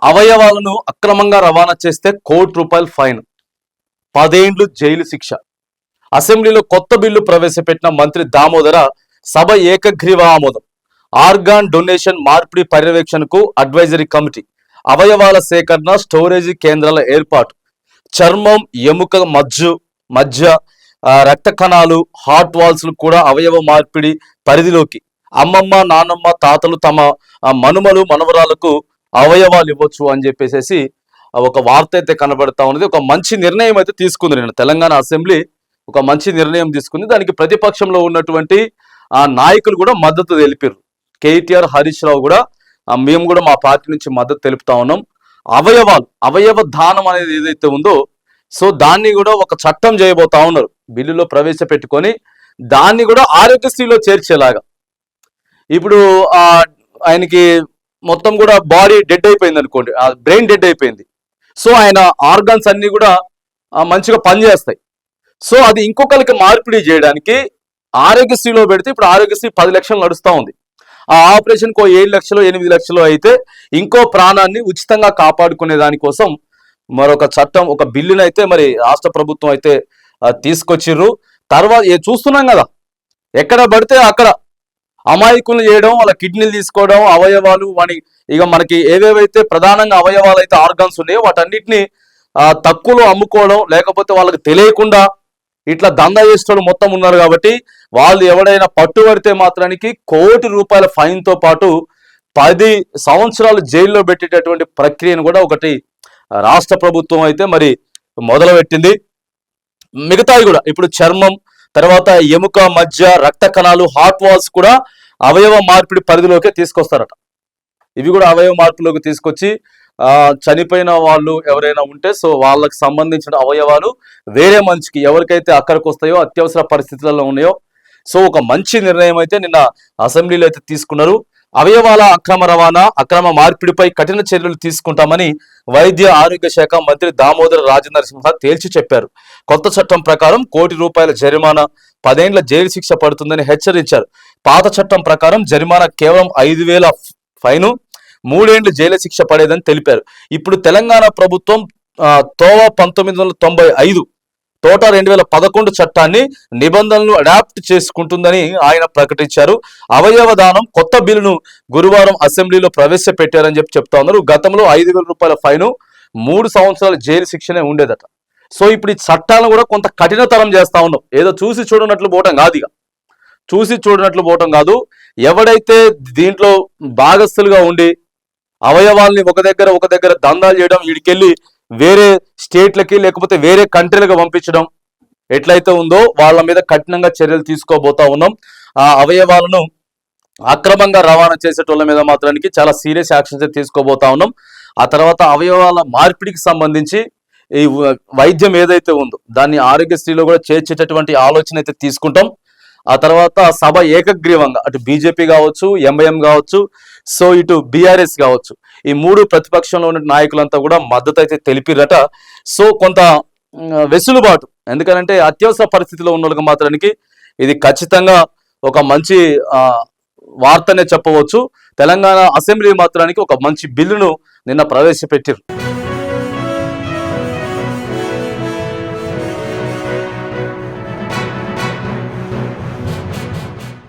అవయవాలను అక్రమంగా రవాణా చేస్తే ₹1,00,00,000 ఫైన్, 10 ఏళ్లు జైలు శిక్ష. అసెంబ్లీలో కొత్త బిల్లు ప్రవేశపెట్టిన మంత్రి దామోదర, సభ ఏకగ్రీవ ఆమోదం. ఆర్గాన్ డొనేషన్ మార్పిడి పర్యవేక్షణకు అడ్వైజరీ కమిటీ, అవయవాల సేకరణ స్టోరేజీ కేంద్రాల ఏర్పాటు, చర్మం ఎముక మధ్య రక్త కణాలు హార్ట్ వాల్స్ కూడా అవయవ మార్పిడి పరిధిలోకి. అమ్మమ్మ నాన్నమ్మ తాతలు తమ మనుమలు మనవరాలకు అవయవాలు ఇవ్వచ్చు అని చెప్పేసి ఒక వార్త అయితే కనబడతా ఉన్నది. ఒక మంచి నిర్ణయం అయితే తీసుకుంది నేను తెలంగాణ అసెంబ్లీ, ఒక మంచి నిర్ణయం తీసుకుంది. దానికి ప్రతిపక్షంలో ఉన్నటువంటి నాయకులు కూడా మద్దతు తెలిపారు. కేటీఆర్, హరీష్ రావు కూడా మేము కూడా మా పార్టీ నుంచి మద్దతు తెలుపుతా ఉన్నాం. అవయవ దానం అనేది ఏదైతే ఉందో, సో దాన్ని కూడా ఒక చట్టం చేయబోతా ఉన్నారు, బిల్లులో ప్రవేశపెట్టుకొని దాన్ని కూడా ఆరోగ్యశ్రీలో చేర్చేలాగా. ఇప్పుడు ఆయనకి మొత్తం కూడా బాడీ డెడ్ అయిపోయింది అనుకోండి, బ్రెయిన్ డెడ్ అయిపోయింది. సో ఆయన ఆర్గాన్స్ అన్ని కూడా మంచిగా పనిచేస్తాయి. సో అది ఇంకొకరికి మార్పిడి చేయడానికి ఆరోగ్యశ్రీలో పెడితే, ఇప్పుడు ఆరోగ్యశ్రీ 10 లక్షలు నడుస్తూ ఉంది. ఆ ఆపరేషన్కి 7 లక్షలు 8 లక్షలు అయితే ఇంకో ప్రాణాన్ని ఉచితంగా కాపాడుకునే దానికోసం మరొక చట్టం, ఒక బిల్లును అయితే మరి రాష్ట్ర ప్రభుత్వం అయితే తీసుకొచ్చిర్రు. తర్వాత చూస్తున్నాం కదా, ఎక్కడ పడితే అక్కడ అమాయకులు చేయడం, వాళ్ళ కిడ్నీలు తీసుకోవడం, అవయవాలు ఇక మనకి ఏవేవైతే ప్రధానంగా అవయవాలు అయితే ఆర్గాన్స్ ఉన్నాయో వాటన్నిటిని తక్కువలో అమ్ముకోవడం, లేకపోతే వాళ్ళకి తెలియకుండా ఇట్లా దందా చేసేవాళ్ళు మొత్తం ఉన్నారు. కాబట్టి వాళ్ళు ఎవడైనా పట్టుబడితే మాత్రానికి ₹1,00,00,000 ఫైన్తో పాటు 10 సంవత్సరాలు జైల్లో పెట్టేటటువంటి ప్రక్రియను కూడా ఒకటి రాష్ట్ర ప్రభుత్వం అయితే మరి మొదలుపెట్టింది. మిగతావి కూడా ఇప్పుడు చర్మం, తర్వాత ఎముక మధ్య రక్త కణాలు హార్ట్ వాల్స్ కూడా అవయవ మార్పిడి పరిధిలోకి తీసుకొస్తారట. ఇవి కూడా అవయవ మార్పులోకి తీసుకొచ్చి చనిపోయిన వాళ్ళు ఎవరైనా ఉంటే సో వాళ్ళకి సంబంధించిన అవయవాలు వేరే మనిషికి ఎవరికైతే అక్కడికి వస్తాయో, అత్యవసర పరిస్థితులలో ఉన్నాయో, సో ఒక మంచి నిర్ణయం అయితే నిన్న అసెంబ్లీలో అయితే తీసుకున్నారు. అవయవాల అక్రమ రవాణా, అక్రమ మార్పిడిపై కఠిన చర్యలు తీసుకుంటామని వైద్య ఆరోగ్య శాఖ మంత్రి దామోదర రాజనరసింహ తేల్చి చెప్పారు. కొత్త చట్టం ప్రకారం ₹1,00,00,000 జరిమానా, 10 ఏళ్ల జైలు శిక్ష పడుతుందని హెచ్చరించారు. పాత చట్టం ప్రకారం జరిమానా కేవలం 5,000 ఫైను, 3 ఏళ్లు జైలు శిక్ష పడేదని తెలిపారు. ఇప్పుడు తెలంగాణ ప్రభుత్వం తోవ 1995 తోట 2011 చట్టాన్ని నిబంధనలు అడాప్ట్ చేసుకుంటుందని ఆయన ప్రకటించారు. అవయవ దానం కొత్త బిల్లును గురువారం అసెంబ్లీలో ప్రవేశపెట్టారని చెప్తా ఉన్నారు. గతంలో ₹5,000 ఫైను, 3 సంవత్సరాల జైలు శిక్షనే ఉండేదట. సో ఇప్పుడు ఈ చట్టాలను కూడా కొంత కఠినతరం చేస్తా ఉన్నాం. ఏదో చూసి చూడనట్లు పోవటం కాదు, ఇక చూసి చూడనట్లు పోవటం కాదు. ఎవడైతే దీంట్లో భాగస్థులుగా ఉండి అవయవాల్ని ఒక దగ్గర దందాలు చేయడం, వీడికెళ్ళి వేరే స్టేట్లకి లేకపోతే వేరే కంట్రీలకు పంపించడం ఎట్లయితే ఉందో వాళ్ళ మీద కఠినంగా చర్యలు తీసుకోబోతా ఉన్నాం. ఆ అవయవాలను అక్రమంగా రవాణా చేసేటోళ్ళ మీద మాత్రానికి చాలా సీరియస్ యాక్షన్స్ తీసుకోబోతా ఉన్నాం. ఆ తర్వాత అవయవాల మార్పిడికి సంబంధించి ఈ వైద్యం ఏదైతే ఉందో దాన్ని ఆరోగ్యశ్రీలో కూడా చేర్చేటటువంటి ఆలోచన అయితే తీసుకుంటాం. ఆ తర్వాత సభ ఏకగ్రీవంగా అటు బీజేపీ కావచ్చు, ఎంఐఎం కావచ్చు, సో ఇటు బీఆర్ఎస్ కావచ్చు, ఈ 3 ప్రతిపక్షంలో ఉన్న నాయకులంతా కూడా మద్దతు అయితే తెలిపిరట. సో కొంత వెసులుబాటు, ఎందుకంటే అత్యవసర పరిస్థితిలో ఉన్న వాళ్ళకి మాత్రానికి ఇది ఖచ్చితంగా ఒక మంచి వార్తనే చెప్పవచ్చు. తెలంగాణ అసెంబ్లీ మాత్రానికి ఒక మంచి బిల్లును నిన్న ప్రవేశపెట్టారు.